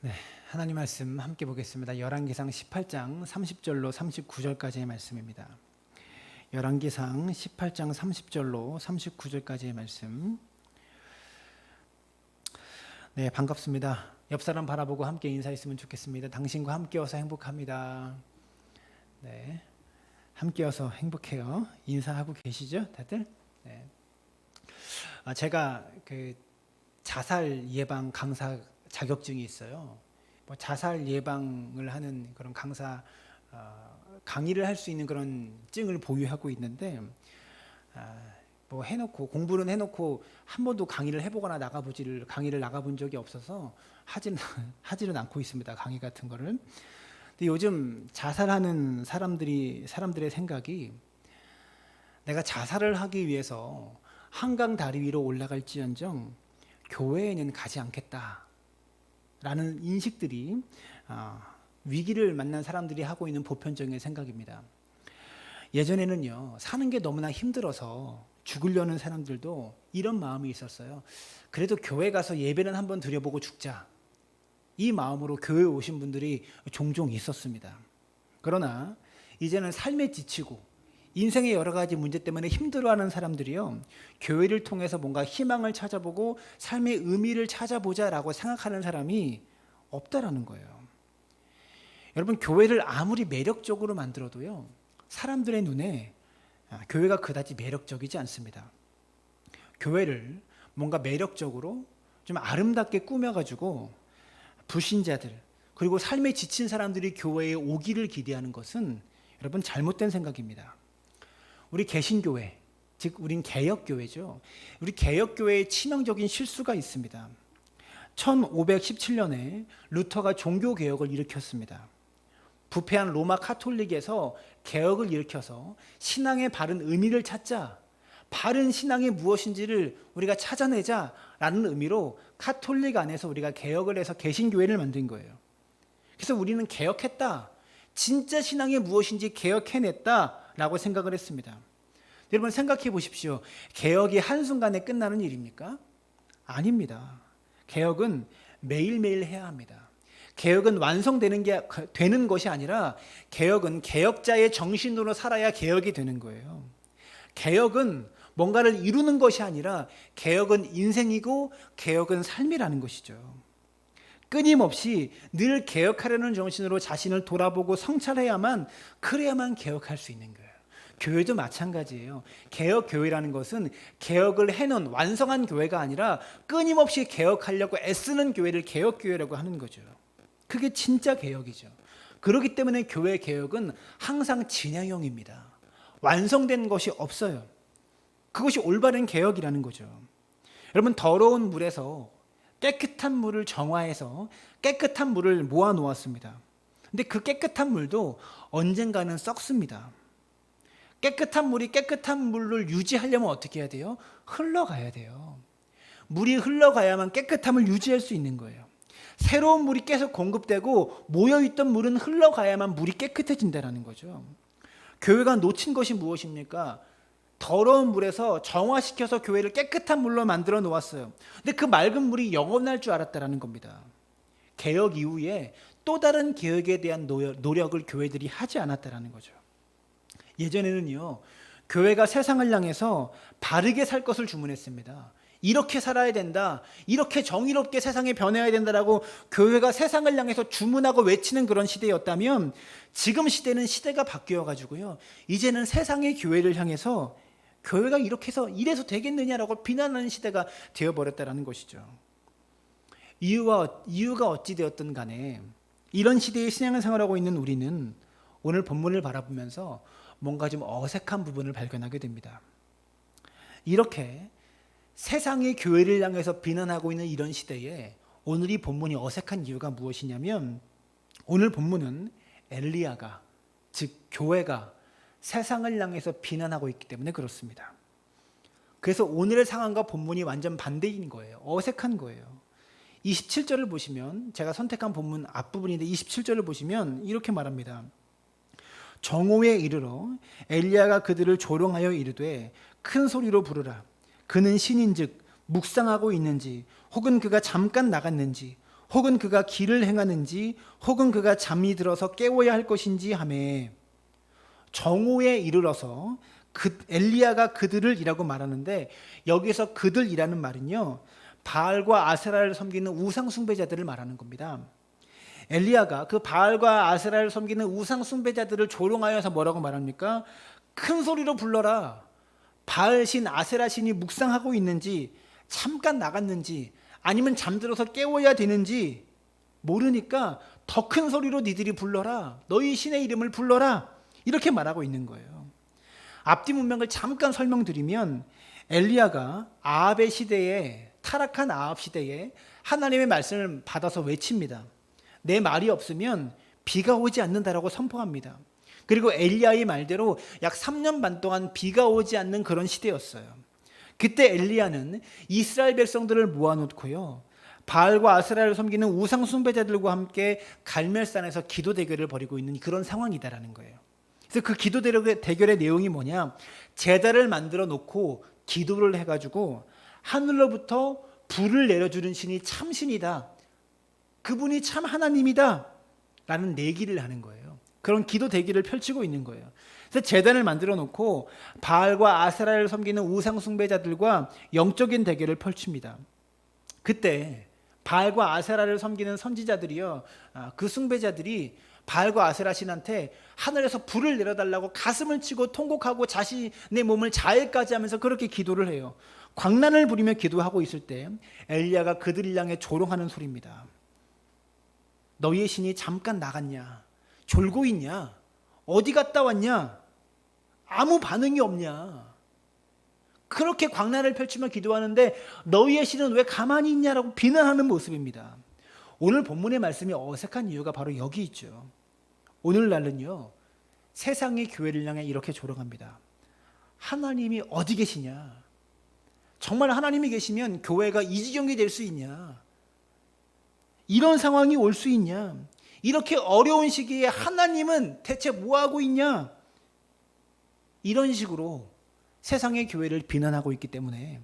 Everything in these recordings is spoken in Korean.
네, 하나님 말씀 함께 보겠습니다. 열왕기상 18장 30절로 39절까지의 말씀입니다. 열왕기상 18장 30절로 39절까지의 말씀. 네, 반갑습니다. 옆 사람 바라보고 함께 인사했으면 좋겠습니다. 당신과 함께여서 행복합니다. 네, 함께여서 행복해요. 인사하고 계시죠, 다들? 네. 제가 자살 예방 강사 자격증이 있어요. 자살 예방을 하는 그런 강사 강의를 할 수 있는 그런 증을 보유하고 있는데 해놓고 공부는 해놓고 한 번도 강의를 해보거나 강의를 나가본 적이 없어서 하지는 않고 있습니다. 강의 같은 거를. 근데 요즘 자살하는 사람들의 생각이 내가 자살을 하기 위해서 한강 다리 위로 올라갈지언정 교회에는 가지 않겠다. 라는 인식들이 위기를 만난 사람들이 하고 있는 보편적인 생각입니다. 예전에는요, 사는 게 너무나 힘들어서 죽으려는 사람들도 이런 마음이 있었어요. 그래도 교회 가서 예배는 한번 드려보고 죽자. 이 마음으로 교회에 오신 분들이 종종 있었습니다. 그러나 이제는 삶에 지치고 인생의 여러 가지 문제 때문에 힘들어하는 사람들이요, 교회를 통해서 뭔가 희망을 찾아보고 삶의 의미를 찾아보자라고 생각하는 사람이 없다라는 거예요. 여러분, 교회를 아무리 매력적으로 만들어도요, 사람들의 눈에 교회가 그다지 매력적이지 않습니다. 교회를 뭔가 매력적으로 좀 아름답게 꾸며가지고 불신자들 그리고 삶에 지친 사람들이 교회에 오기를 기대하는 것은 여러분 잘못된 생각입니다. 우리 개신교회, 즉 우린 개혁교회죠. 우리 개혁교회에 치명적인 실수가 있습니다. 1517년에 루터가 종교개혁을 일으켰습니다. 부패한 로마 카톨릭에서 개혁을 일으켜서 신앙의 바른 의미를 찾자, 바른 신앙이 무엇인지를 우리가 찾아내자라는 의미로 카톨릭 안에서 우리가 개혁을 해서 개신교회를 만든 거예요. 그래서 우리는 개혁했다, 진짜 신앙이 무엇인지 개혁해냈다라고 생각을 했습니다. 여러분 생각해 보십시오. 개혁이 한순간에 끝나는 일입니까? 아닙니다. 개혁은 매일매일 해야 합니다. 개혁은 되는 것이 아니라 개혁은 개혁자의 정신으로 살아야 개혁이 되는 거예요. 개혁은 뭔가를 이루는 것이 아니라 개혁은 인생이고 개혁은 삶이라는 것이죠. 끊임없이 늘 개혁하려는 정신으로 자신을 돌아보고 그래야만 개혁할 수 있는 거예요. 교회도 마찬가지예요. 개혁교회라는 것은 개혁을 해놓은 완성한 교회가 아니라 끊임없이 개혁하려고 애쓰는 교회를 개혁교회라고 하는 거죠. 그게 진짜 개혁이죠. 그렇기 때문에 교회 개혁은 항상 진행형입니다. 완성된 것이 없어요. 그것이 올바른 개혁이라는 거죠. 여러분, 더러운 물에서 깨끗한 물을 정화해서 깨끗한 물을 모아 놓았습니다. 근데 그 깨끗한 물도 언젠가는 썩습니다. 깨끗한 물이 깨끗한 물을 유지하려면 어떻게 해야 돼요? 흘러가야 돼요. 물이 흘러가야만 깨끗함을 유지할 수 있는 거예요. 새로운 물이 계속 공급되고 모여있던 물은 흘러가야만 물이 깨끗해진다는 거죠. 교회가 놓친 것이 무엇입니까? 더러운 물에서 정화시켜서 교회를 깨끗한 물로 만들어 놓았어요. 근데 그 맑은 물이 영원할 줄 알았다는 겁니다. 개혁 이후에 또 다른 개혁에 대한 노력을 교회들이 하지 않았다는 거죠. 예전에는요, 교회가 세상을 향해서 바르게 살 것을 주문했습니다. 이렇게 살아야 된다, 이렇게 정의롭게 세상에 변해야 된다라고 교회가 세상을 향해서 주문하고 외치는 그런 시대였다면, 지금 시대는 시대가 바뀌어가지고요, 이제는 세상의 교회를 향해서 교회가 이래서 되겠느냐라고 비난하는 시대가 되어버렸다는 것이죠. 이유가 어찌 되었든 간에 이런 시대의 신앙생활하고 있는 우리는 오늘 본문을 바라보면서 뭔가 좀 어색한 부분을 발견하게 됩니다. 이렇게 세상의 교회를 향해서 비난하고 있는 이런 시대에 오늘 이 본문이 어색한 이유가 무엇이냐면, 오늘 본문은 엘리야가, 즉 교회가 세상을 향해서 비난하고 있기 때문에 그렇습니다. 그래서 오늘의 상황과 본문이 완전 반대인 거예요. 어색한 거예요. 27절을 보시면, 제가 선택한 본문 앞부분인데 27절을 보시면 이렇게 말합니다. 정오에 이르러 엘리야가 그들을 조롱하여 이르되 큰 소리로 부르라. 그는 신인즉 묵상하고 있는지 혹은 그가 잠깐 나갔는지 혹은 그가 길을 행하는지 혹은 그가 잠이 들어서 깨워야 할 것인지 하매 정오에 이르러서 엘리야가 그들을이라고 말하는데 여기서 그들이라는 말은요 바알과 아세라를 섬기는 우상 숭배자들을 말하는 겁니다. 엘리야가 그 바알과 아세라를 섬기는 우상 숭배자들을 조롱하여서 뭐라고 말합니까? 큰 소리로 불러라. 바알 신 아세라 신이 묵상하고 있는지 잠깐 나갔는지 아니면 잠들어서 깨워야 되는지 모르니까 더 큰 소리로 니들이 불러라. 너희 신의 이름을 불러라. 이렇게 말하고 있는 거예요. 앞뒤 문맥을 잠깐 설명드리면 엘리야가 아합의 시대에 타락한 아합 시대에 하나님의 말씀을 받아서 외칩니다. 내 말이 없으면 비가 오지 않는다라고 선포합니다. 그리고 엘리야의 말대로 약 3년 반 동안 비가 오지 않는 그런 시대였어요. 그때 엘리야는 이스라엘 백성들을 모아놓고요 바알과 아세라를 섬기는 우상 숭배자들과 함께 갈멜산에서 기도 대결을 벌이고 있는 그런 상황이다라는 거예요. 그래서 그 기도 대결의 내용이 뭐냐? 제단을 만들어 놓고 기도를 해가지고 하늘로부터 불을 내려주는 신이 참 신이다. 그분이 참 하나님이다. 라는 내기를 하는 거예요. 그런 기도 대결을 펼치고 있는 거예요. 그래서 제단을 만들어 놓고 바알과 아세라를 섬기는 우상 숭배자들과 영적인 대결을 펼칩니다. 그때 바알과 아세라를 섬기는 선지자들이요, 그 숭배자들이 바알과 아세라 신한테 하늘에서 불을 내려달라고 가슴을 치고 통곡하고 자신의 몸을 자해까지 하면서 그렇게 기도를 해요. 광란을 부리며 기도하고 있을 때 엘리야가 그들을 향해 조롱하는 소리입니다. 너희의 신이 잠깐 나갔냐? 졸고 있냐? 어디 갔다 왔냐? 아무 반응이 없냐? 그렇게 광란을 펼치며 기도하는데 너희의 신은 왜 가만히 있냐라고 비난하는 모습입니다. 오늘 본문의 말씀이 어색한 이유가 바로 여기 있죠. 오늘날은요 세상의 교회를 향해 이렇게 조롱합니다. 하나님이 어디 계시냐? 정말 하나님이 계시면 교회가 이 지경이 될 수 있냐? 이런 상황이 올 수 있냐? 이렇게 어려운 시기에 하나님은 대체 뭐하고 있냐? 이런 식으로 세상의 교회를 비난하고 있기 때문에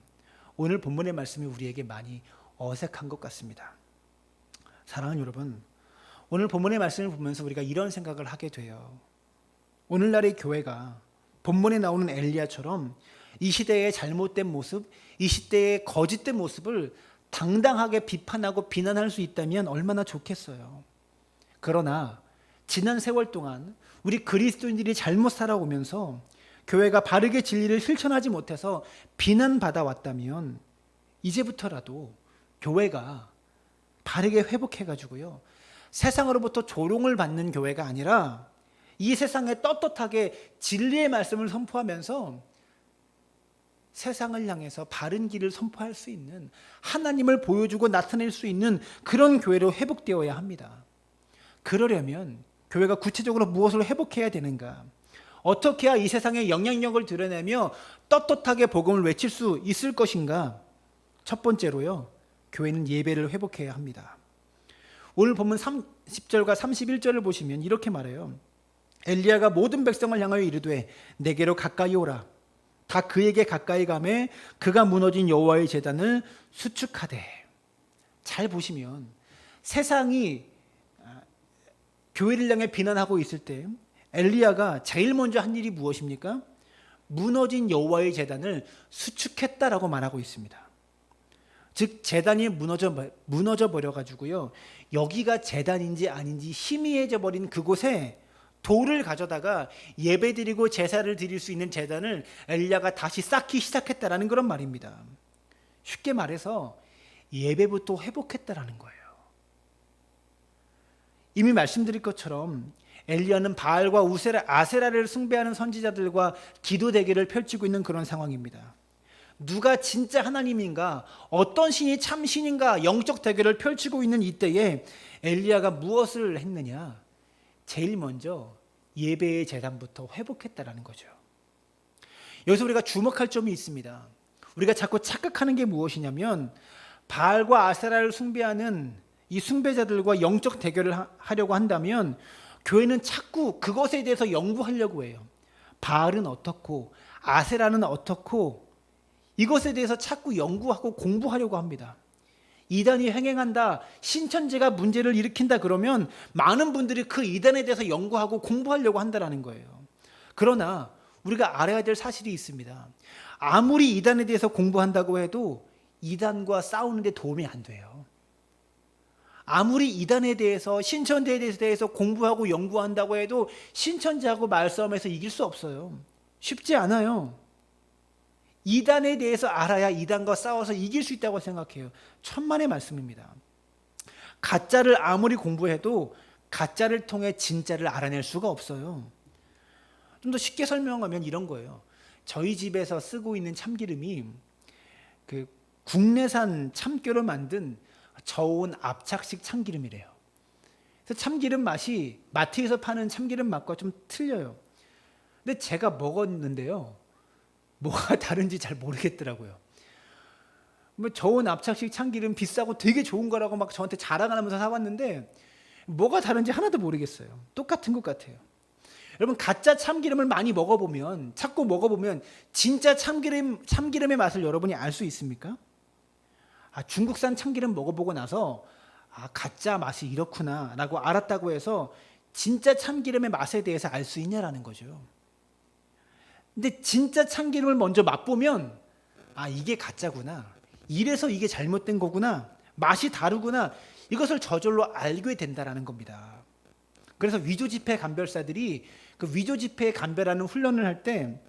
오늘 본문의 말씀이 우리에게 많이 어색한 것 같습니다. 사랑하는 여러분, 오늘 본문의 말씀을 보면서 우리가 이런 생각을 하게 돼요. 오늘날의 교회가 본문에 나오는 엘리야처럼 이 시대의 잘못된 모습, 이 시대의 거짓된 모습을 당당하게 비판하고 비난할 수 있다면 얼마나 좋겠어요. 그러나 지난 세월 동안 우리 그리스도인들이 잘못 살아오면서 교회가 바르게 진리를 실천하지 못해서 비난받아 왔다면 이제부터라도 교회가 바르게 회복해가지고요 세상으로부터 조롱을 받는 교회가 아니라 이 세상에 떳떳하게 진리의 말씀을 선포하면서 세상을 향해서 바른 길을 선포할 수 있는, 하나님을 보여주고 나타낼 수 있는 그런 교회로 회복되어야 합니다. 그러려면 교회가 구체적으로 무엇을 회복해야 되는가? 어떻게 해야 이 세상의 영향력을 드러내며 떳떳하게 복음을 외칠 수 있을 것인가? 첫 번째로요, 교회는 예배를 회복해야 합니다. 오늘 본문 30절과 31절을 보시면 이렇게 말해요. 엘리야가 모든 백성을 향하여 이르되 내게로 가까이 오라. 다 그에게 가까이 가매 그가 무너진 여호와의 제단을 수축하되. 잘 보시면 세상이 교회를 향해 비난하고 있을 때 엘리야가 제일 먼저 한 일이 무엇입니까? 무너진 여호와의 제단을 수축했다라고 말하고 있습니다. 즉 제단이 무너져 버려가지고요 여기가 제단인지 아닌지 희미해져 버린 그곳에 돌을 가져다가 예배드리고 제사를 드릴 수 있는 제단을 엘리야가 다시 쌓기 시작했다라는 그런 말입니다. 쉽게 말해서 예배부터 회복했다라는 거예요. 이미 말씀드린 것처럼 엘리야는 바알과 아세라를 숭배하는 선지자들과 기도 대결을 펼치고 있는 그런 상황입니다. 누가 진짜 하나님인가, 어떤 신이 참 신인가 영적 대결을 펼치고 있는 이때에 엘리야가 무엇을 했느냐? 제일 먼저 예배의 제단부터 회복했다라는 거죠. 여기서 우리가 주목할 점이 있습니다. 우리가 자꾸 착각하는 게 무엇이냐면 바알과 아세라를 숭배하는 이 숭배자들과 영적 대결을 하려고 한다면 교회는 자꾸 그것에 대해서 연구하려고 해요. 바알은 어떻고 아세라는 어떻고 이것에 대해서 자꾸 연구하고 공부하려고 합니다. 이단이 횡행한다, 신천지가 문제를 일으킨다 그러면 많은 분들이 그 이단에 대해서 연구하고 공부하려고 한다는 거예요. 그러나 우리가 알아야 될 사실이 있습니다. 아무리 이단에 대해서 공부한다고 해도 이단과 싸우는 데 도움이 안 돼요. 아무리 이단에 대해서, 신천지에 대해서 공부하고 연구한다고 해도 신천지하고 말싸움에서 이길 수 없어요. 쉽지 않아요. 이단에 대해서 알아야 이단과 싸워서 이길 수 있다고 생각해요. 천만의 말씀입니다. 가짜를 아무리 공부해도 가짜를 통해 진짜를 알아낼 수가 없어요. 좀 더 쉽게 설명하면 이런 거예요. 저희 집에서 쓰고 있는 참기름이 그 국내산 참깨로 만든 저온 압착식 참기름이래요. 그래서 참기름 맛이 마트에서 파는 참기름 맛과 좀 틀려요. 근데 제가 먹었는데요, 뭐가 다른지 잘 모르겠더라고요. 뭐 저온 압착식 참기름 비싸고 되게 좋은 거라고 막 저한테 자랑하면서 사왔는데 뭐가 다른지 하나도 모르겠어요. 똑같은 것 같아요. 여러분, 가짜 참기름을 많이 먹어보면, 자꾸 먹어보면 진짜 참기름의 맛을 여러분이 알 수 있습니까? 중국산 참기름 먹어보고 나서 가짜 맛이 이렇구나 라고 알았다고 해서 진짜 참기름의 맛에 대해서 알 수 있냐라는 거죠. 근데 진짜 참기름을 먼저 맛보면 이게 가짜구나, 이래서 이게 잘못된 거구나, 맛이 다르구나, 이것을 저절로 알게 된다라는 겁니다. 그래서 위조지폐 감별사들이 그 위조지폐 감별하는 훈련을 할 때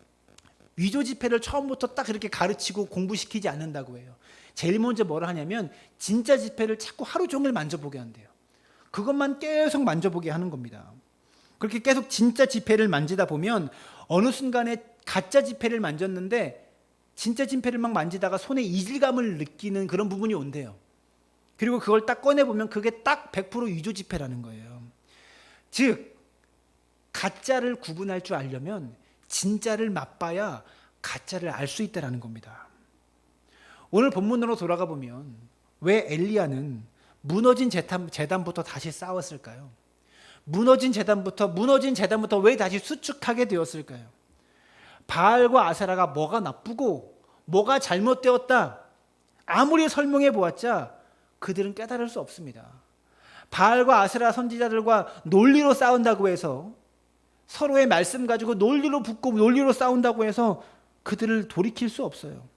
위조지폐를 처음부터 딱 이렇게 가르치고 공부시키지 않는다고 해요. 제일 먼저 뭐를 하냐면 진짜 지폐를 자꾸 하루 종일 만져보게 한대요. 그것만 계속 만져보게 하는 겁니다. 그렇게 계속 진짜 지폐를 만지다 보면 어느 순간에 가짜 지폐를 만졌는데 진짜 지폐를 막 만지다가 손에 이질감을 느끼는 그런 부분이 온대요. 그리고 그걸 딱 꺼내보면 그게 딱 100% 위조 지폐라는 거예요. 즉 가짜를 구분할 줄 알려면 진짜를 맛봐야 가짜를 알 수 있다는 겁니다. 오늘 본문으로 돌아가 보면 왜 엘리야는 무너진 제단부터 다시 싸웠을까요? 무너진 제단부터 왜 다시 수축하게 되었을까요? 바알과 아세라가 뭐가 나쁘고 뭐가 잘못되었다, 아무리 설명해 보았자 그들은 깨달을 수 없습니다. 바알과 아세라 선지자들과 논리로 싸운다고 해서, 서로의 말씀 가지고 논리로 붙고 논리로 싸운다고 해서 그들을 돌이킬 수 없어요.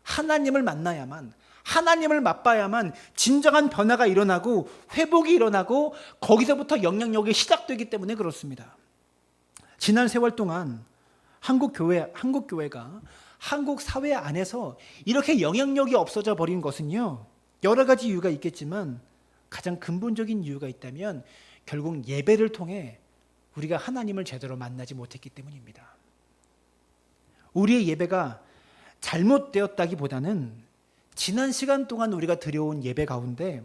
하나님을 만나야만, 하나님을 맛봐야만 진정한 변화가 일어나고 회복이 일어나고 거기서부터 영향력이 시작되기 때문에 그렇습니다. 지난 세월 동안 한국교회가 한국 사회 안에서 이렇게 영향력이 없어져 버린 것은요, 여러 가지 이유가 있겠지만 가장 근본적인 이유가 있다면 결국 예배를 통해 우리가 하나님을 제대로 만나지 못했기 때문입니다. 우리의 예배가 잘못되었다기보다는 지난 시간 동안 우리가 드려온 예배 가운데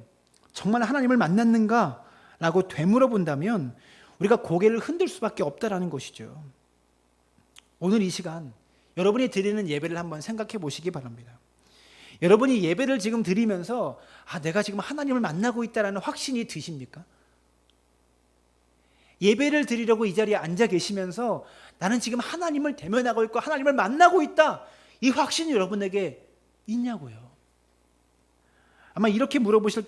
정말 하나님을 만났는가 라고 되물어본다면 우리가 고개를 흔들 수밖에 없다라는 것이죠. 오늘 이 시간 여러분이 드리는 예배를 한번 생각해 보시기 바랍니다. 여러분이 예배를 지금 드리면서 내가 지금 하나님을 만나고 있다라는 확신이 드십니까? 예배를 드리려고 이 자리에 앉아 계시면서 나는 지금 하나님을 대면하고 있고 하나님을 만나고 있다, 이 확신이 여러분에게 있냐고요. 아마 이렇게 물어보실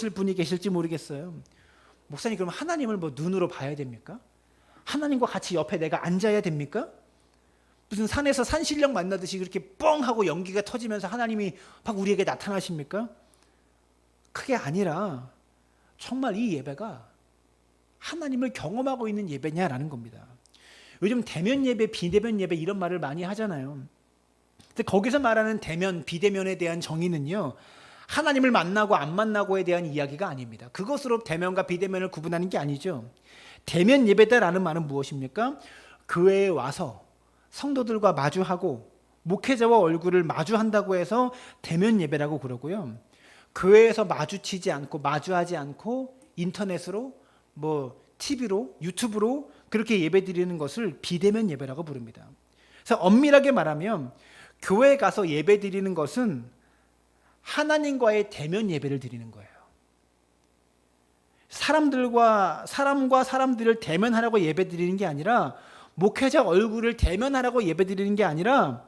분이 계실지 모르겠어요. 목사님, 그럼 하나님을 눈으로 봐야 됩니까? 하나님과 같이 옆에 내가 앉아야 됩니까? 무슨 산에서 산신령 만나듯이 그렇게 뻥 하고 연기가 터지면서 하나님이 막 우리에게 나타나십니까? 그게 아니라 정말 이 예배가 하나님을 경험하고 있는 예배냐라는 겁니다. 요즘 대면 예배, 비대면 예배 이런 말을 많이 하잖아요. 근데 거기서 말하는 대면, 비대면에 대한 정의는요, 하나님을 만나고 안 만나고에 대한 이야기가 아닙니다. 그것으로 대면과 비대면을 구분하는 게 아니죠. 대면 예배다라는 말은 무엇입니까? 교회에 와서 성도들과 마주하고 목회자와 얼굴을 마주한다고 해서 대면 예배라고 그러고요. 교회에서 마주하지 않고 인터넷으로 TV로, 유튜브로 그렇게 예배드리는 것을 비대면 예배라고 부릅니다. 그래서 엄밀하게 말하면 교회에 가서 예배드리는 것은 하나님과의 대면 예배를 드리는 거예요. 사람과 사람들을 대면하라고 예배드리는 게 아니라, 목회자 얼굴을 대면하라고 예배드리는 게 아니라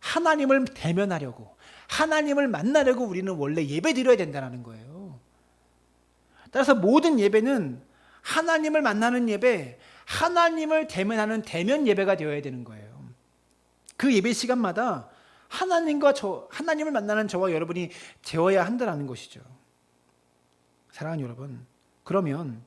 하나님을 대면하려고, 하나님을 만나려고 우리는 원래 예배 드려야 된다는 거예요. 따라서 모든 예배는 하나님을 만나는 예배, 하나님을 대면하는 대면 예배가 되어야 되는 거예요. 그 예배 시간마다 하나님을 만나는 저와 여러분이 되어야 한다는 것이죠. 사랑하는 여러분, 그러면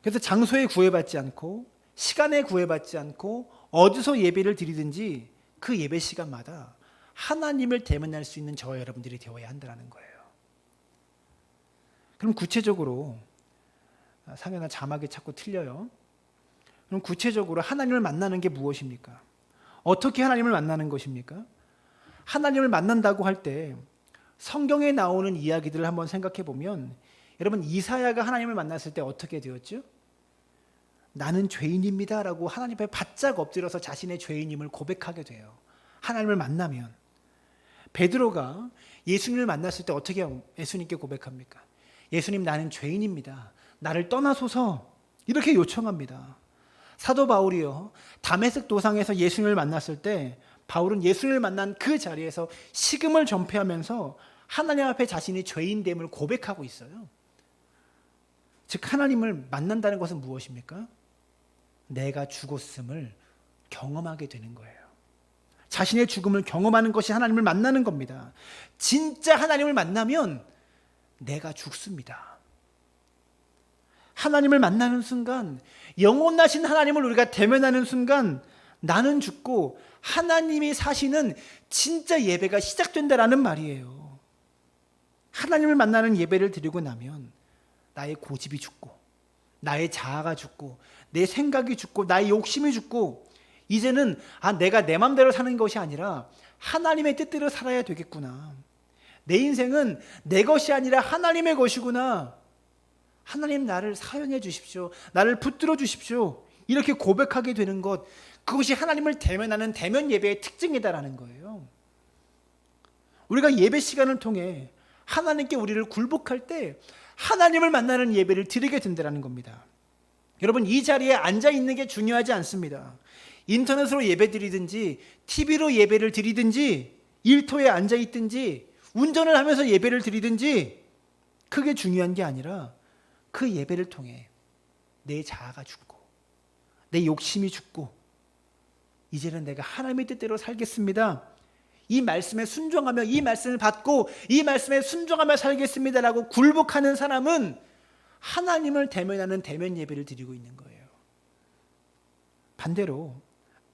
그래서 장소에 구애받지 않고 시간에 구애받지 않고 어디서 예배를 드리든지 그 예배 시간마다 하나님을 대면할 수 있는 저와 여러분들이 되어야 한다는 거예요. 그럼 구체적으로 상현아 자막이 자꾸 틀려요. 그럼 구체적으로 하나님을 만나는 게 무엇입니까? 어떻게 하나님을 만나는 것입니까? 하나님을 만난다고 할 때 성경에 나오는 이야기들을 한번 생각해 보면 여러분 이사야가 하나님을 만났을 때 어떻게 되었죠? 나는 죄인입니다 라고 하나님 앞에 바짝 엎드려서 자신의 죄인임을 고백하게 돼요. 하나님을 만나면. 베드로가 예수님을 만났을 때 어떻게 예수님께 고백합니까? 예수님 나는 죄인입니다. 나를 떠나소서 이렇게 요청합니다. 사도 바울이요 다메섹 도상에서 예수님을 만났을 때 바울은 예수님을 만난 그 자리에서 식음을 전폐하면서 하나님 앞에 자신이 죄인됨을 고백하고 있어요. 즉 하나님을 만난다는 것은 무엇입니까? 내가 죽었음을 경험하게 되는 거예요. 자신의 죽음을 경험하는 것이 하나님을 만나는 겁니다. 진짜 하나님을 만나면 내가 죽습니다. 하나님을 만나는 순간, 영원하신 하나님을 우리가 대면하는 순간 나는 죽고 하나님이 사시는 진짜 예배가 시작된다라는 말이에요. 하나님을 만나는 예배를 드리고 나면 나의 고집이 죽고 나의 자아가 죽고 내 생각이 죽고 나의 욕심이 죽고 이제는 내가 내 맘대로 사는 것이 아니라 하나님의 뜻대로 살아야 되겠구나. 내 인생은 내 것이 아니라 하나님의 것이구나. 하나님 나를 사용해 주십시오. 나를 붙들어 주십시오. 이렇게 고백하게 되는 것, 그것이 하나님을 대면하는 대면 예배의 특징이다라는 거예요. 우리가 예배 시간을 통해 하나님께 우리를 굴복할 때 하나님을 만나는 예배를 드리게 된다는 겁니다. 여러분 이 자리에 앉아 있는 게 중요하지 않습니다. 인터넷으로 예배 드리든지 TV로 예배를 드리든지 일터에 앉아 있든지 운전을 하면서 예배를 드리든지 그게 중요한 게 아니라 그 예배를 통해 내 자아가 죽고 내 욕심이 죽고 이제는 내가 하나님의 뜻대로 살겠습니다. 이 말씀에 순종하며 이 말씀을 받고 이 말씀에 순종하며 살겠습니다라고 굴복하는 사람은 하나님을 대면하는 대면 예배를 드리고 있는 거예요. 반대로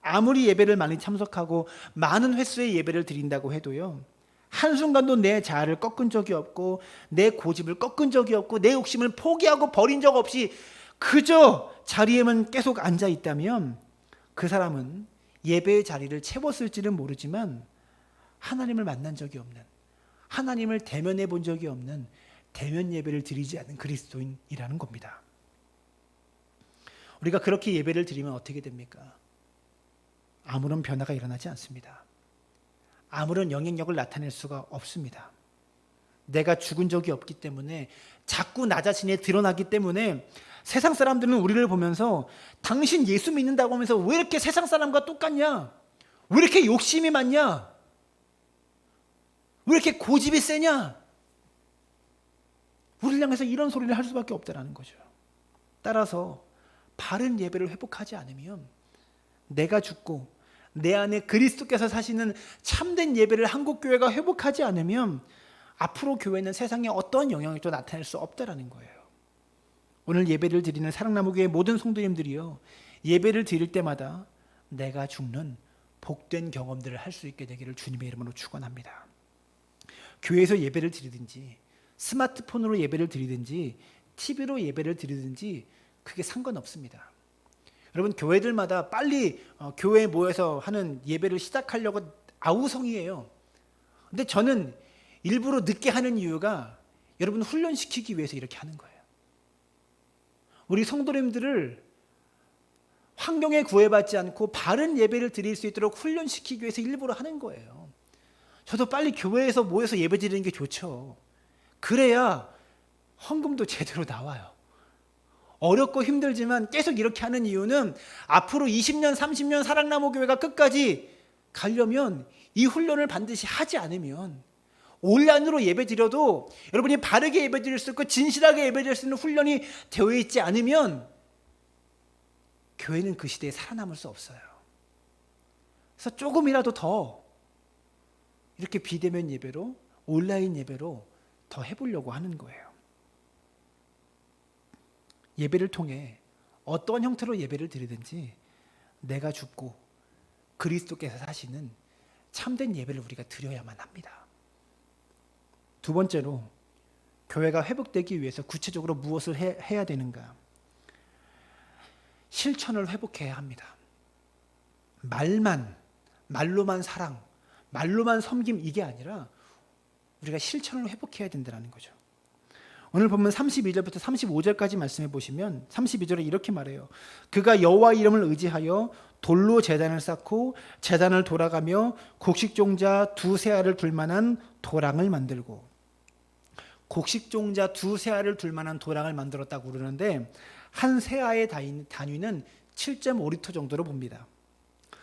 아무리 예배를 많이 참석하고 많은 횟수의 예배를 드린다고 해도요, 한순간도 내 자아를 꺾은 적이 없고 내 고집을 꺾은 적이 없고 내 욕심을 포기하고 버린 적 없이 그저 자리에만 계속 앉아 있다면 그 사람은 예배의 자리를 채웠을지는 모르지만 하나님을 만난 적이 없는, 하나님을 대면해 본 적이 없는 대면 예배를 드리지 않는 그리스도인이라는 겁니다. 우리가 그렇게 예배를 드리면 어떻게 됩니까? 아무런 변화가 일어나지 않습니다. 아무런 영향력을 나타낼 수가 없습니다. 내가 죽은 적이 없기 때문에 자꾸 나 자신에 드러나기 때문에 세상 사람들은 우리를 보면서 당신 예수 믿는다고 하면서 왜 이렇게 세상 사람과 똑같냐? 왜 이렇게 욕심이 많냐? 왜 이렇게 고집이 세냐? 우리를 향해서 이런 소리를 할 수밖에 없다는 거죠. 따라서 바른 예배를 회복하지 않으면 내가 죽고 내 안에 그리스도께서 사시는 참된 예배를 한국교회가 회복하지 않으면 앞으로 교회는 세상에 어떤 영향력도 나타낼 수 없다는 거예요. 오늘 예배를 드리는 사랑나무교회 모든 성도님들이요, 예배를 드릴 때마다 내가 죽는 복된 경험들을 할 수 있게 되기를 주님의 이름으로 축원합니다. 교회에서 예배를 드리든지 스마트폰으로 예배를 드리든지 TV로 예배를 드리든지 그게 상관없습니다. 여러분 교회들마다 빨리 교회에 모여서 하는 예배를 시작하려고 아우성이에요. 근데 저는 일부러 늦게 하는 이유가 여러분 훈련시키기 위해서 이렇게 하는 거예요. 우리 성도님들을 환경에 구애받지 않고 바른 예배를 드릴 수 있도록 훈련시키기 위해서 일부러 하는 거예요. 저도 빨리 교회에서 모여서 예배 드리는 게 좋죠. 그래야 헌금도 제대로 나와요. 어렵고 힘들지만 계속 이렇게 하는 이유는 앞으로 20년, 30년 사랑나무 교회가 끝까지 가려면 이 훈련을 반드시 하지 않으면 온라인으로 예배드려도 여러분이 바르게 예배드릴 수 있고 진실하게 예배드릴 수 있는 훈련이 되어 있지 않으면 교회는 그 시대에 살아남을 수 없어요. 그래서 조금이라도 더 이렇게 비대면 예배로, 온라인 예배로 더 해보려고 하는 거예요. 예배를 통해 어떤 형태로 예배를 드리든지 내가 죽고 그리스도께서 사시는 참된 예배를 우리가 드려야만 합니다. 두 번째로, 교회가 회복되기 위해서 구체적으로 무엇을 해야 되는가? 실천을 회복해야 합니다. 말로만 사랑, 말로만 섬김, 이게 아니라 우리가 실천을 회복해야 된다는 거죠. 오늘 보면 32절부터 35절까지 말씀해 보시면 32절에 이렇게 말해요. 그가 여호와 이름을 의지하여 돌로 제단을 쌓고 제단을 돌아가며 곡식종자 두세 알을 둘 만한 도랑을 만들고, 곡식종자 두세 알을 둘 만한 도랑을 만들었다고 그러는데 한 세아의 단위는 7.5리터 정도로 봅니다.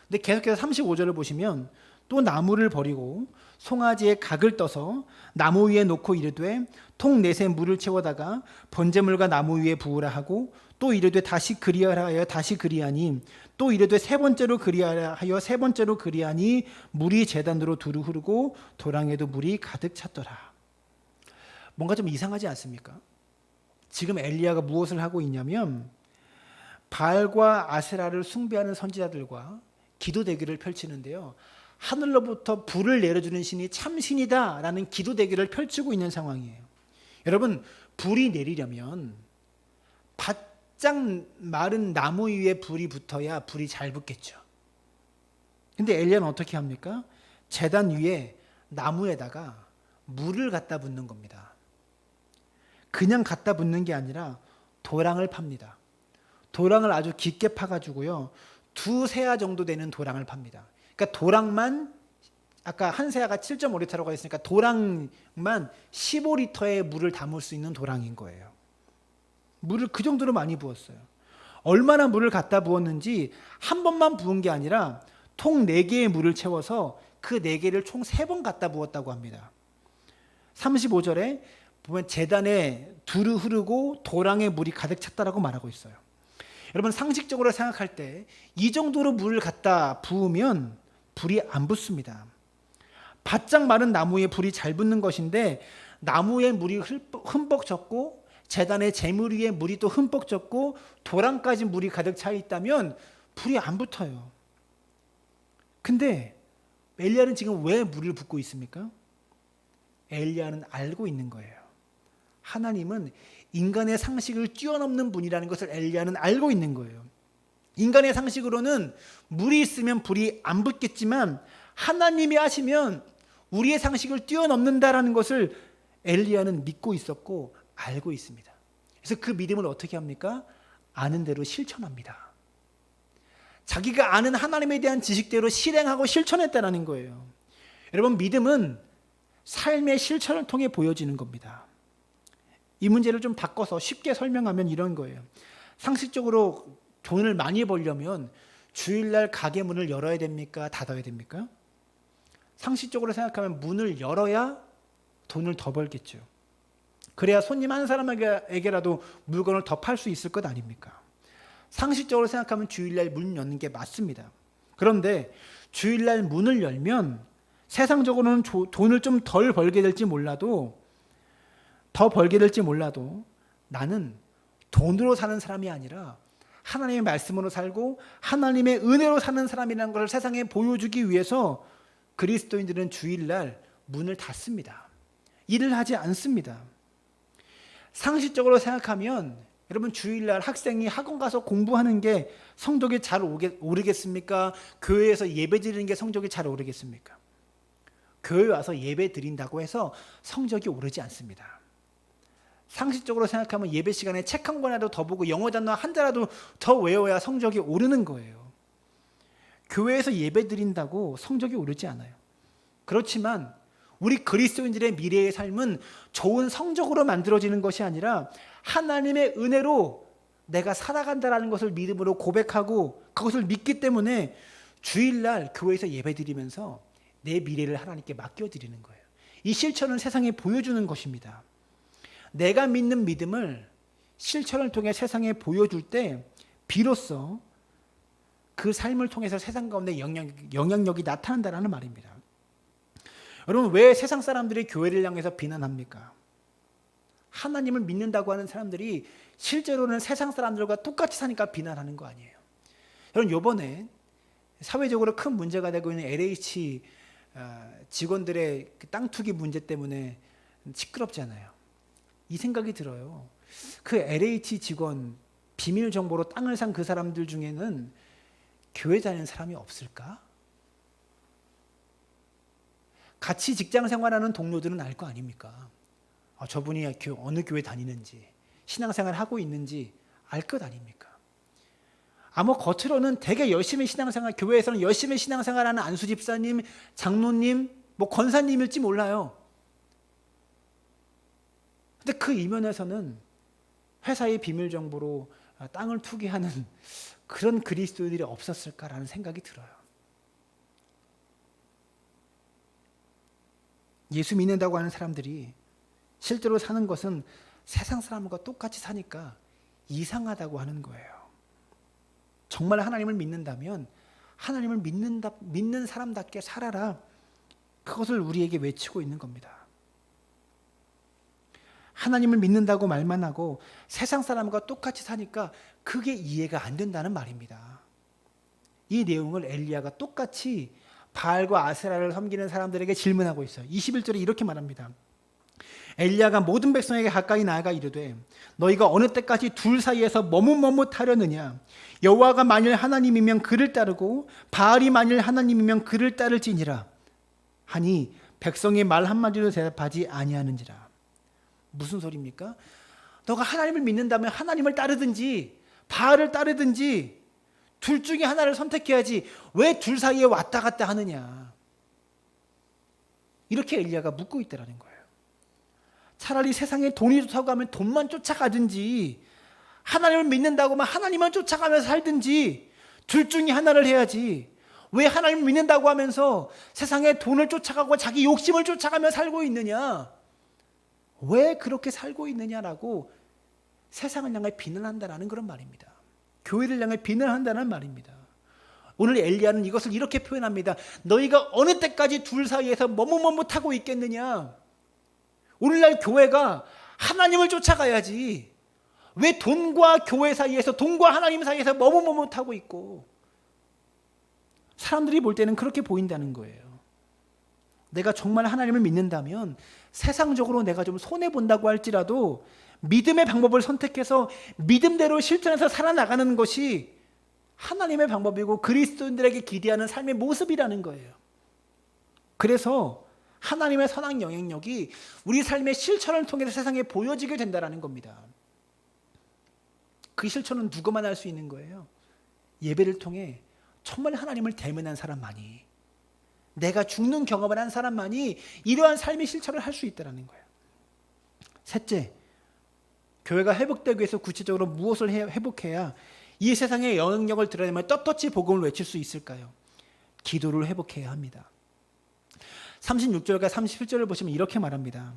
근데 계속해서 35절을 보시면 또 나무를 버리고 송아지에 각을 떠서 나무 위에 놓고 이르되 통 넷에 물을 채워다가 번제물과 나무 위에 부으라 하고, 또 이르되 다시 그리하라 하여 다시 그리하니, 또 이르되 세 번째로 그리하라 하여 세 번째로 그리하니 물이 제단으로 두루 흐르고 도랑에도 물이 가득 찼더라. 뭔가 좀 이상하지 않습니까? 지금 엘리야가 무엇을 하고 있냐면 바알과 아세라를 숭배하는 선지자들과 기도 대결을 펼치는데요. 하늘로부터 불을 내려주는 신이 참신이다라는 기도 대결을 펼치고 있는 상황이에요. 여러분, 불이 내리려면 바짝 마른 나무 위에 불이 붙어야 불이 잘 붙겠죠. 근데 엘리야는 어떻게 합니까? 제단 위에 나무에다가 물을 갖다 붓는 겁니다. 그냥 갖다 붓는 게 아니라 도랑을 팝니다. 도랑을 아주 깊게 파가지고요, 두세아 정도 되는 도랑을 팝니다. 그러니까 도랑만, 아까 한 세아가 7.5리터라고 했으니까 도랑만 15리터의 물을 담을 수 있는 도랑인 거예요. 물을 그 정도로 많이 부었어요. 얼마나 물을 갖다 부었는지 한 번만 부은 게 아니라 통 4개의 물을 채워서 그 4개를 총 3번 갖다 부었다고 합니다. 35절에 보면 제단에 두루 흐르고 도랑에 물이 가득 찼다라고 말하고 있어요. 여러분, 상식적으로 생각할 때 이 정도로 물을 갖다 부으면 불이 안 붙습니다. 바짝 마른 나무에 불이 잘 붙는 것인데 나무에 물이 흠뻑 젖고 제단의 제물 위에 물이 또 흠뻑 젖고 도랑까지 물이 가득 차 있다면 불이 안 붙어요. 근데 엘리야는 지금 왜 물을 붓고 있습니까? 엘리야는 알고 있는 거예요. 하나님은 인간의 상식을 뛰어넘는 분이라는 것을 엘리야는 알고 있는 거예요. 인간의 상식으로는 물이 있으면 불이 안 붙겠지만 하나님이 하시면 우리의 상식을 뛰어넘는다라는 것을 엘리야는 믿고 있었고 알고 있습니다. 그래서 그 믿음을 어떻게 합니까? 아는 대로 실천합니다. 자기가 아는 하나님에 대한 지식대로 실행하고 실천했다는 거예요. 여러분, 믿음은 삶의 실천을 통해 보여지는 겁니다. 이 문제를 좀 바꿔서 쉽게 설명하면 이런 거예요. 상식적으로 돈을 많이 벌려면 주일날 가게 문을 열어야 됩니까? 닫아야 됩니까? 상식적으로 생각하면 문을 열어야 돈을 더 벌겠죠. 그래야 손님 한 사람에게라도 물건을 더 팔 수 있을 것 아닙니까? 상식적으로 생각하면 주일날 문 여는 게 맞습니다. 그런데 주일날 문을 열면 세상적으로는 돈을 좀 덜 벌게 될지 몰라도, 더 벌게 될지 몰라도 나는 돈으로 사는 사람이 아니라 하나님의 말씀으로 살고 하나님의 은혜로 사는 사람이라는 것을 세상에 보여주기 위해서 그리스도인들은 주일날 문을 닫습니다. 일을 하지 않습니다. 상식적으로 생각하면 여러분, 주일날 학생이 학원 가서 공부하는 게 성적이 잘 오르겠습니까? 교회에서 예배 드리는 게 성적이 잘 오르겠습니까? 교회 와서 예배 드린다고 해서 성적이 오르지 않습니다. 상식적으로 생각하면 예배 시간에 책 한 권이라도 더 보고 영어 단어 한 자라도 더 외워야 성적이 오르는 거예요. 교회에서 예배 드린다고 성적이 오르지 않아요. 그렇지만 우리 그리스도인들의 미래의 삶은 좋은 성적으로 만들어지는 것이 아니라 하나님의 은혜로 내가 살아간다라는 것을 믿음으로 고백하고 그것을 믿기 때문에 주일날 교회에서 예배 드리면서 내 미래를 하나님께 맡겨드리는 거예요. 이 실천은 세상에 보여주는 것입니다. 내가 믿는 믿음을 실천을 통해 세상에 보여줄 때 비로소 그 삶을 통해서 세상 가운데 영향력이 나타난다는 말입니다. 여러분, 왜 세상 사람들이 교회를 향해서 비난합니까? 하나님을 믿는다고 하는 사람들이 실제로는 세상 사람들과 똑같이 사니까 비난하는 거 아니에요. 여러분, 이번에 사회적으로 큰 문제가 되고 있는 LH 직원들의 땅 투기 문제 때문에 시끄럽잖아요. 이 생각이 들어요. 그 LH 직원 비밀 정보로 땅을 산 그 사람들 중에는 교회 다니는 사람이 없을까? 같이 직장 생활하는 동료들은 알 거 아닙니까? 저분이 어느 교회 다니는지, 신앙생활 하고 있는지 알 것 아닙니까? 아마 겉으로는 되게 열심히 신앙생활, 교회에서는 열심히 신앙생활하는 안수 집사님, 장로님, 권사님일지 몰라요. 근데 그 이면에서는 회사의 비밀 정보로 땅을 투기하는 그런 그리스도인들이 없었을까라는 생각이 들어요. 예수 믿는다고 하는 사람들이 실제로 사는 것은 세상 사람과 똑같이 사니까 이상하다고 하는 거예요. 정말 하나님을 믿는다면 하나님을 믿는 사람답게 살아라. 그것을 우리에게 외치고 있는 겁니다. 하나님을 믿는다고 말만 하고 세상 사람과 똑같이 사니까 그게 이해가 안 된다는 말입니다. 이 내용을 엘리야가 똑같이 바알과 아세라를 섬기는 사람들에게 질문하고 있어요. 21절에 이렇게 말합니다. 엘리야가 모든 백성에게 가까이 나아가 이르되 너희가 어느 때까지 둘 사이에서 머뭇머뭇하려느냐. 여호와가 만일 하나님이면 그를 따르고 바알이 만일 하나님이면 그를 따를지니라 하니 백성이 말 한마디도 대답하지 아니하는지라. 무슨 소리입니까? 너가 하나님을 믿는다면 하나님을 따르든지 바알을 따르든지 둘 중에 하나를 선택해야지 왜 둘 사이에 왔다 갔다 하느냐. 이렇게 엘리야가 묻고 있다는 거예요. 차라리 세상에 돈이 좋다고 하면 돈만 쫓아가든지 하나님을 믿는다고 하면 하나님만 쫓아가면서 살든지 둘 중에 하나를 해야지 왜 하나님을 믿는다고 하면서 세상에 돈을 쫓아가고 자기 욕심을 쫓아가며 살고 있느냐. 왜 그렇게 살고 있느냐라고 세상을 향해 비난한다는 그런 말입니다. 교회를 향해 비난한다는 말입니다. 오늘 엘리야는 이것을 이렇게 표현합니다. 너희가 어느 때까지 둘 사이에서 머뭇머뭇하고 있겠느냐. 오늘날 교회가 하나님을 쫓아가야지 왜 돈과 교회 사이에서, 돈과 하나님 사이에서 머뭇머뭇하고 있고. 사람들이 볼 때는 그렇게 보인다는 거예요. 내가 정말 하나님을 믿는다면 세상적으로 내가 좀 손해본다고 할지라도 믿음의 방법을 선택해서 믿음대로 실천해서 살아나가는 것이 하나님의 방법이고 그리스도인들에게 기대하는 삶의 모습이라는 거예요. 그래서 하나님의 선한 영향력이 우리 삶의 실천을 통해서 세상에 보여지게 된다는 겁니다. 그 실천은 누구만 할 수 있는 거예요? 예배를 통해 정말 하나님을 대면한 사람만이, 내가 죽는 경험을 한 사람만이 이러한 삶의 실천을 할 수 있다는 거예요. 셋째, 교회가 회복되기 위해서 구체적으로 무엇을 회복해야 이 세상의 영향력을 드러내며 떳떳이 복음을 외칠 수 있을까요? 기도를 회복해야 합니다. 36절과 37절을 보시면 이렇게 말합니다.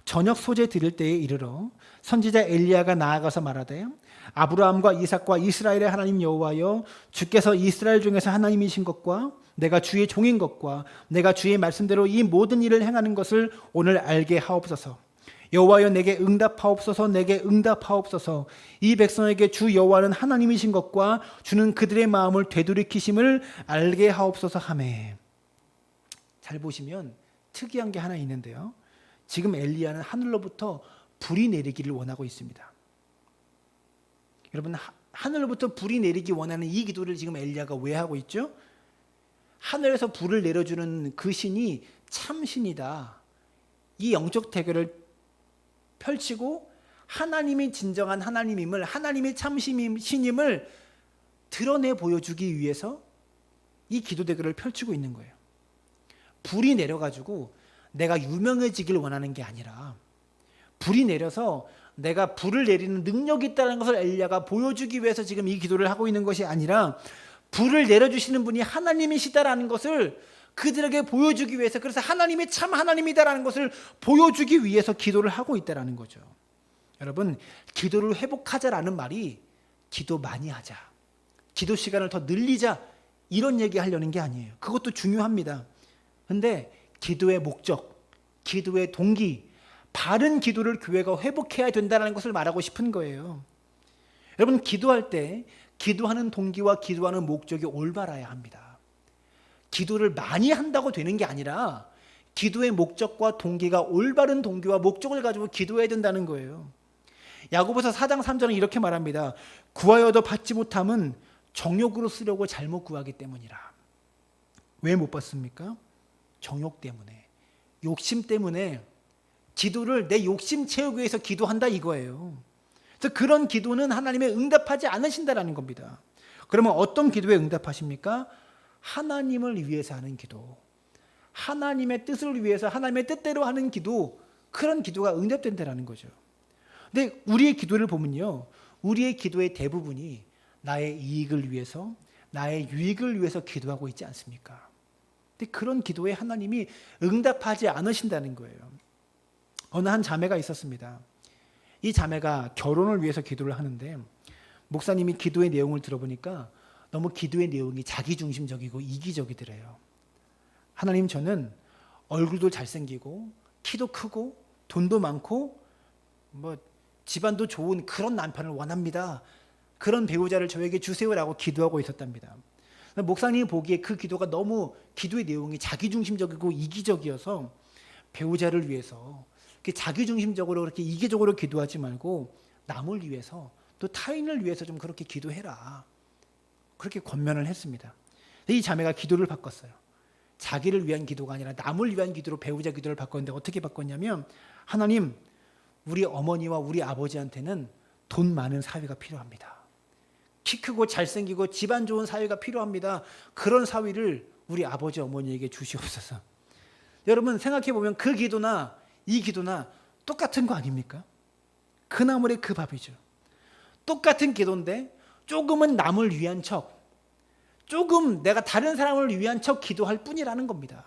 저녁 소재 드릴 때에 이르러 선지자 엘리야가 나아가서 말하되 아브라함과 이삭과 이스라엘의 하나님 여호와여, 주께서 이스라엘 중에서 하나님이신 것과 내가 주의 종인 것과 내가 주의 말씀대로 이 모든 일을 행하는 것을 오늘 알게 하옵소서. 여호와여, 내게 응답하옵소서. 내게 응답하옵소서. 이 백성에게 주 여호와는 하나님이신 것과 주는 그들의 마음을 되돌이키심을 알게 하옵소서 하매. 잘 보시면 특이한 게 하나 있는데요. 지금 엘리야는 하늘로부터 불이 내리기를 원하고 있습니다. 여러분, 하늘로부터 불이 내리기 원하는 이 기도를 지금 엘리야가 왜 하고 있죠? 하늘에서 불을 내려주는 그 신이 참 신이다. 이 영적 대결을 펼치고 하나님이 진정한 하나님임을, 하나님이 참 신임을 드러내 보여주기 위해서 이 기도 대결을 펼치고 있는 거예요. 불이 내려가지고 내가 유명해지길 원하는 게 아니라 불이 내려서 내가 불을 내리는 능력이 있다는 것을 엘리야가 보여주기 위해서 지금 이 기도를 하고 있는 것이 아니라 불을 내려주시는 분이 하나님이시다라는 것을 그들에게 보여주기 위해서, 그래서 하나님이 참 하나님이다라는 것을 보여주기 위해서 기도를 하고 있다는 거죠. 여러분, 기도를 회복하자라는 말이 기도 많이 하자, 기도 시간을 더 늘리자, 이런 얘기 하려는 게 아니에요. 그것도 중요합니다. 근데 기도의 목적, 기도의 동기, 바른 기도를 교회가 회복해야 된다는 것을 말하고 싶은 거예요. 여러분, 기도할 때 기도하는 동기와 기도하는 목적이 올바라야 합니다. 기도를 많이 한다고 되는 게 아니라 기도의 목적과 동기가 올바른 동기와 목적을 가지고 기도해야 된다는 거예요. 야고보서 4장 3절은 이렇게 말합니다. 구하여도 받지 못함은 정욕으로 쓰려고 잘못 구하기 때문이라. 왜 못 받습니까? 정욕 때문에, 욕심 때문에 기도를 내 욕심 채우기 위해서 기도한다 이거예요. 그래서 그런 기도는 하나님의 응답하지 않으신다라는 겁니다. 그러면 어떤 기도에 응답하십니까? 하나님을 위해서 하는 기도, 하나님의 뜻을 위해서 하나님의 뜻대로 하는 기도, 그런 기도가 응답된다라는 거죠. 근데 우리의 기도를 보면요, 우리의 기도의 대부분이 나의 이익을 위해서, 나의 유익을 위해서 기도하고 있지 않습니까? 근데 그런 기도에 하나님이 응답하지 않으신다는 거예요. 어느 한 자매가 있었습니다. 이 자매가 결혼을 위해서 기도를 하는데 목사님이 기도의 내용을 들어보니까 너무 기도의 내용이 자기중심적이고 이기적이더래요. 하나님, 저는 얼굴도 잘생기고 키도 크고 돈도 많고 집안도 좋은 그런 남편을 원합니다. 그런 배우자를 저에게 주세요라고 기도하고 있었답니다. 목사님이 보기에 그 기도가 너무, 기도의 내용이 자기중심적이고 이기적이어서 배우자를 위해서 자기중심적으로 그렇게 이기적으로 기도하지 말고 남을 위해서, 또 타인을 위해서 좀 그렇게 기도해라, 그렇게 권면을 했습니다. 이 자매가 기도를 바꿨어요. 자기를 위한 기도가 아니라 남을 위한 기도로 배우자 기도를 바꿨는데 어떻게 바꿨냐면, 하나님, 우리 어머니와 우리 아버지한테는 돈 많은 사위가 필요합니다. 키 크고 잘생기고 집안 좋은 사위가 필요합니다. 그런 사위를 우리 아버지 어머니에게 주시옵소서. 여러분, 생각해 보면 그 기도나 이 기도나 똑같은 거 아닙니까? 그 나물의 그 밥이죠. 똑같은 기도인데 조금은 남을 위한 척, 조금 내가 다른 사람을 위한 척 기도할 뿐이라는 겁니다.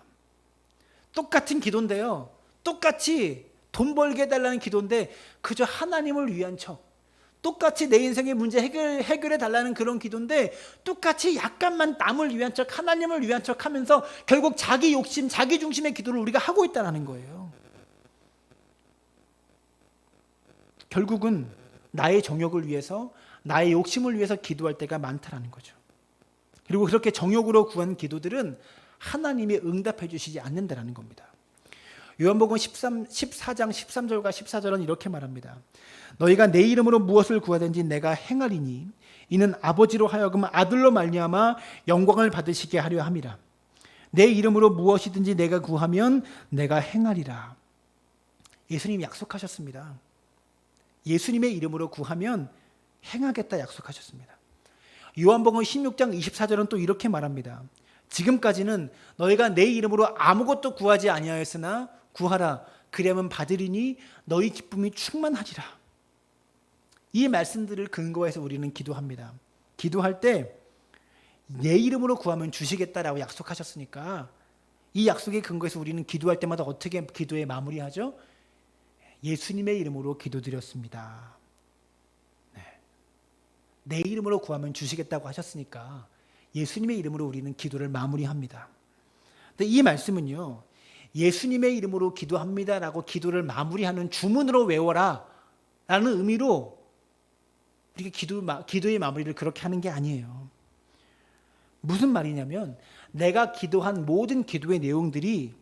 똑같은 기도인데요, 똑같이 돈 벌게 해달라는 기도인데 그저 하나님을 위한 척, 똑같이 내 인생의 문제 해결해 달라는 그런 기도인데 똑같이 약간만 남을 위한 척, 하나님을 위한 척 하면서 결국 자기 욕심, 자기 중심의 기도를 우리가 하고 있다는 거예요. 결국은 나의 정욕을 위해서, 나의 욕심을 위해서 기도할 때가 많다라는 거죠. 그리고 그렇게 정욕으로 구한 기도들은 하나님이 응답해 주시지 않는다라는 겁니다. 요한복음 14장 13절과 14절은 이렇게 말합니다. 너희가 내 이름으로 무엇을 구하든지 내가 행하리니 이는 아버지로 하여금 아들로 말미암아 영광을 받으시게 하려 함이라. 내 이름으로 무엇이든지 내가 구하면 내가 행하리라. 예수님이 약속하셨습니다. 예수님의 이름으로 구하면 행하겠다 약속하셨습니다. 요한복음 16장 24절은 또 이렇게 말합니다. 지금까지는 너희가 내 이름으로 아무것도 구하지 아니하였으나 구하라, 그리하면 받으리니 너희 기쁨이 충만하리라. 이 말씀들을 근거해서 우리는 기도합니다. 기도할 때 내 이름으로 구하면 주시겠다라고 약속하셨으니까 이 약속에 근거해서 우리는 기도할 때마다 어떻게 기도에 마무리하죠? 예수님의 이름으로 기도드렸습니다. 네. 내 이름으로 구하면 주시겠다고 하셨으니까 예수님의 이름으로 우리는 기도를 마무리합니다. 근데 이 말씀은요, 예수님의 이름으로 기도합니다라고 기도를 마무리하는 주문으로 외워라 라는 의미로 우리가 기도의 마무리를 그렇게 하는 게 아니에요. 무슨 말이냐면, 내가 기도한 모든 기도의 내용들이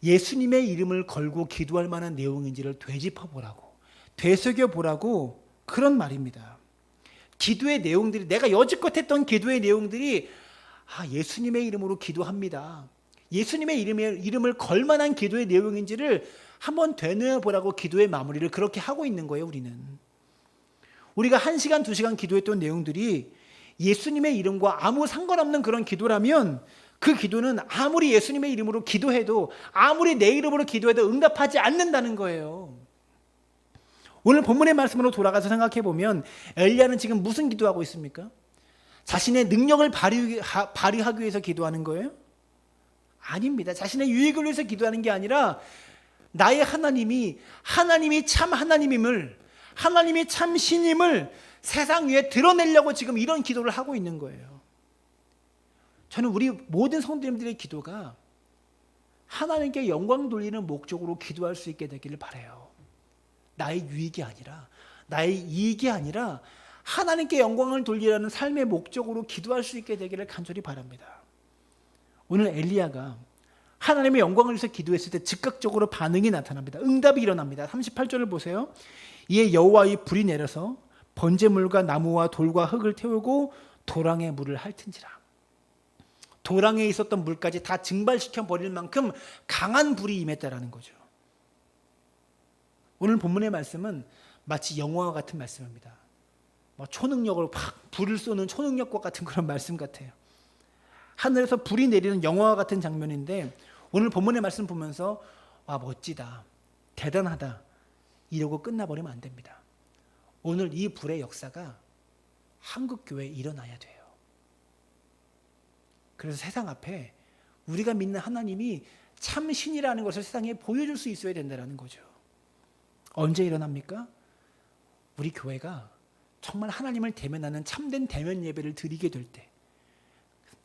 예수님의 이름을 걸고 기도할 만한 내용인지를 되짚어보라고, 되새겨보라고, 그런 말입니다. 기도의 내용들이, 내가 여지껏 했던 기도의 내용들이 예수님의 이름으로 기도합니다, 예수님의 이름을 걸 만한 기도의 내용인지를 한번 되뇌어보라고 기도의 마무리를 그렇게 하고 있는 거예요. 우리가 1시간, 2시간 기도했던 내용들이 예수님의 이름과 아무 상관없는 그런 기도라면 그 기도는 아무리 예수님의 이름으로 기도해도, 아무리 내 이름으로 기도해도 응답하지 않는다는 거예요. 오늘 본문의 말씀으로 돌아가서 생각해 보면 엘리야는 지금 무슨 기도하고 있습니까? 자신의 능력을 발휘하기 위해서 기도하는 거예요? 아닙니다. 자신의 유익을 위해서 기도하는 게 아니라 나의 하나님이 참 하나님임을, 하나님이 참 신임을 세상 위에 드러내려고 지금 이런 기도를 하고 있는 거예요. 저는 우리 모든 성도님들의 기도가 하나님께 영광 돌리는 목적으로 기도할 수 있게 되기를 바라요. 나의 유익이 아니라, 나의 이익이 아니라 하나님께 영광을 돌리라는 삶의 목적으로 기도할 수 있게 되기를 간절히 바랍니다. 오늘 엘리야가 하나님의 영광을 위해서 기도했을 때 즉각적으로 반응이 나타납니다. 응답이 일어납니다. 38절을 보세요. 이에 여호와의 불이 내려서 번제물과 나무와 돌과 흙을 태우고 도랑에 물을 핥은지라. 도랑에 있었던 물까지 다 증발시켜 버릴 만큼 강한 불이 임했다라는 거죠. 오늘 본문의 말씀은 마치 영화와 같은 말씀입니다. 초능력으로 팍 불을 쏘는 초능력과 같은 그런 말씀 같아요. 하늘에서 불이 내리는 영화와 같은 장면인데 오늘 본문의 말씀 보면서 와 멋지다, 대단하다 이러고 끝나버리면 안 됩니다. 오늘 이 불의 역사가 한국교회에 일어나야 돼요. 그래서 세상 앞에 우리가 믿는 하나님이 참 신이라는 것을 세상에 보여줄 수 있어야 된다는 거죠. 언제 일어납니까? 우리 교회가 정말 하나님을 대면하는 참된 대면 예배를 드리게 될 때,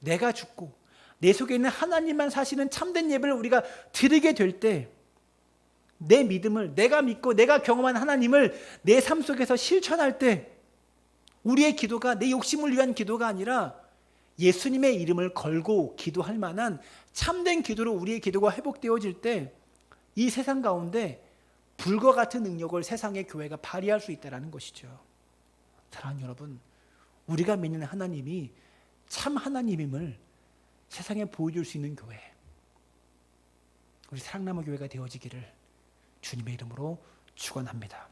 내가 죽고 내 속에 있는 하나님만 사시는 참된 예배를 우리가 드리게 될 때, 내 믿음을, 내가 믿고 내가 경험한 하나님을 내 삶 속에서 실천할 때 우리의 기도가 내 욕심을 위한 기도가 아니라 예수님의 이름을 걸고 기도할 만한 참된 기도로 우리의 기도가 회복되어질 때 이 세상 가운데 불과 같은 능력을 세상의 교회가 발휘할 수 있다는 것이죠. 사랑하는 여러분, 우리가 믿는 하나님이 참 하나님임을 세상에 보여줄 수 있는 교회, 우리 사랑나무 교회가 되어지기를 주님의 이름으로 축원합니다.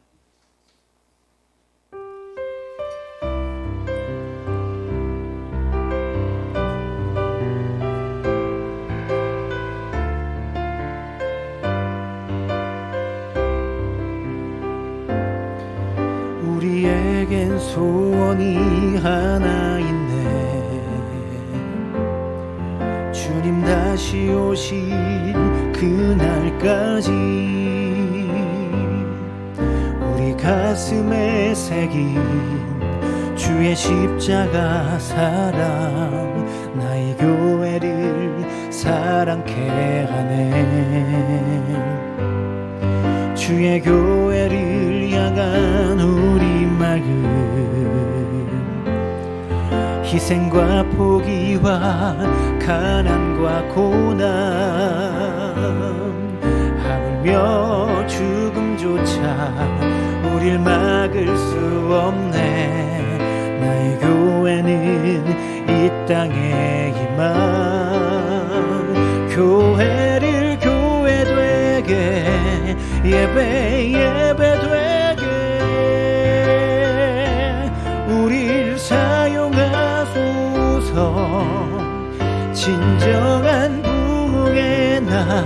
우리에겐 소원이 하나 있네. 주님 다시 오신 그날까지 우리 가슴에 새긴 주의 십자가 사랑, 나의 교회를 사랑케 하네. 주의 교회를 향한 우리 마음, 희생과 포기와 가난과 고난, 하물며 죽음조차 우릴 막을 수 없네. 나의 교회는 이 땅에 임한 교회를 교회 되게, 예배 되게 우릴 사용하소서. 진정한 부흥의 날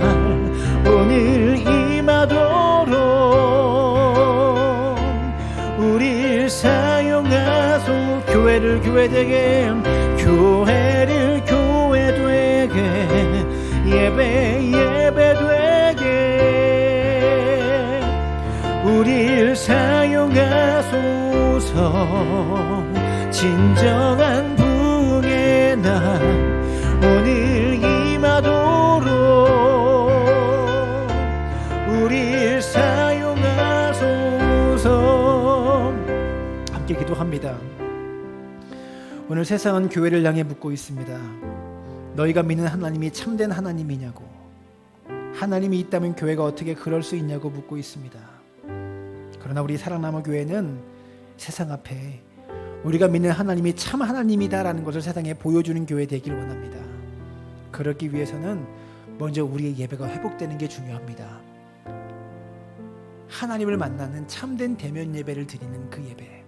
오늘 임하도록 우릴 사용하소. 교회를 교회 되게, 교회를 교회 되게, 예배 되게 우릴 사용하소서. 진정한 부흥의 날 오늘 임하도록 우릴 사용하소서. 함께 기도합니다. 오늘 세상은 교회를 향해 묻고 있습니다. 너희가 믿는 하나님이 참된 하나님이냐고, 하나님이 있다면 교회가 어떻게 그럴 수 있냐고 묻고 있습니다. 그러나 우리 사랑나무 교회는 세상 앞에 우리가 믿는 하나님이 참 하나님이다라는 것을 세상에 보여주는 교회 되길 원합니다. 그러기 위해서는 먼저 우리의 예배가 회복되는 게 중요합니다. 하나님을 만나는 참된 대면 예배를 드리는 그 예배,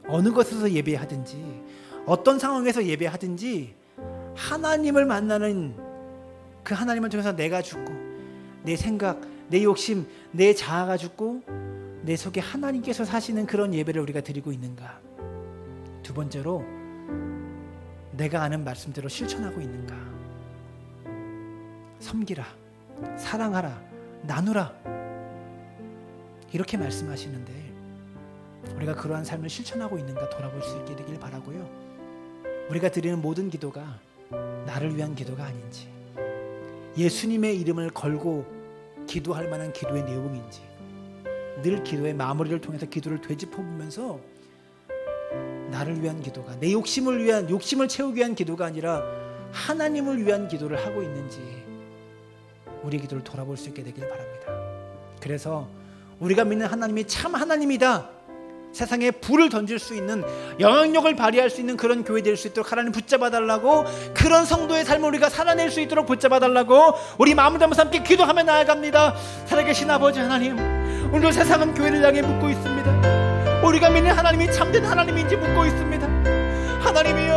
어느 곳에서 예배하든지 어떤 상황에서 예배하든지 하나님을 만나는 그 하나님을 통해서 내가 죽고 내 생각, 내 욕심, 내 자아가 죽고 내 속에 하나님께서 사시는 그런 예배를 우리가 드리고 있는가? 두 번째로, 내가 아는 말씀대로 실천하고 있는가? 섬기라, 사랑하라, 나누라 이렇게 말씀하시는데 우리가 그러한 삶을 실천하고 있는가 돌아볼 수 있게 되길 바라고요. 우리가 드리는 모든 기도가 나를 위한 기도가 아닌지, 예수님의 이름을 걸고 기도할 만한 기도의 내용인지, 늘 기도의 마무리를 통해서 기도를 되짚어보면서 나를 위한 기도가, 내 욕심을 채우기 위한 기도가 아니라 하나님을 위한 기도를 하고 있는지 우리 기도를 돌아볼 수 있게 되길 바랍니다. 그래서 우리가 믿는 하나님이 참 하나님이다, 세상에 불을 던질 수 있는, 영향력을 발휘할 수 있는 그런 교회 될 수 있도록 하나님 붙잡아 달라고, 그런 성도의 삶을 우리가 살아낼 수 있도록 붙잡아 달라고 우리 마음을 담아서 함께 기도하며 나아갑니다. 살아계신 아버지 하나님, 오늘 세상은 교회를 향해 묻고 있습니다. 우리가 믿는 하나님이 참된 하나님인지 묻고 있습니다. 하나님이여,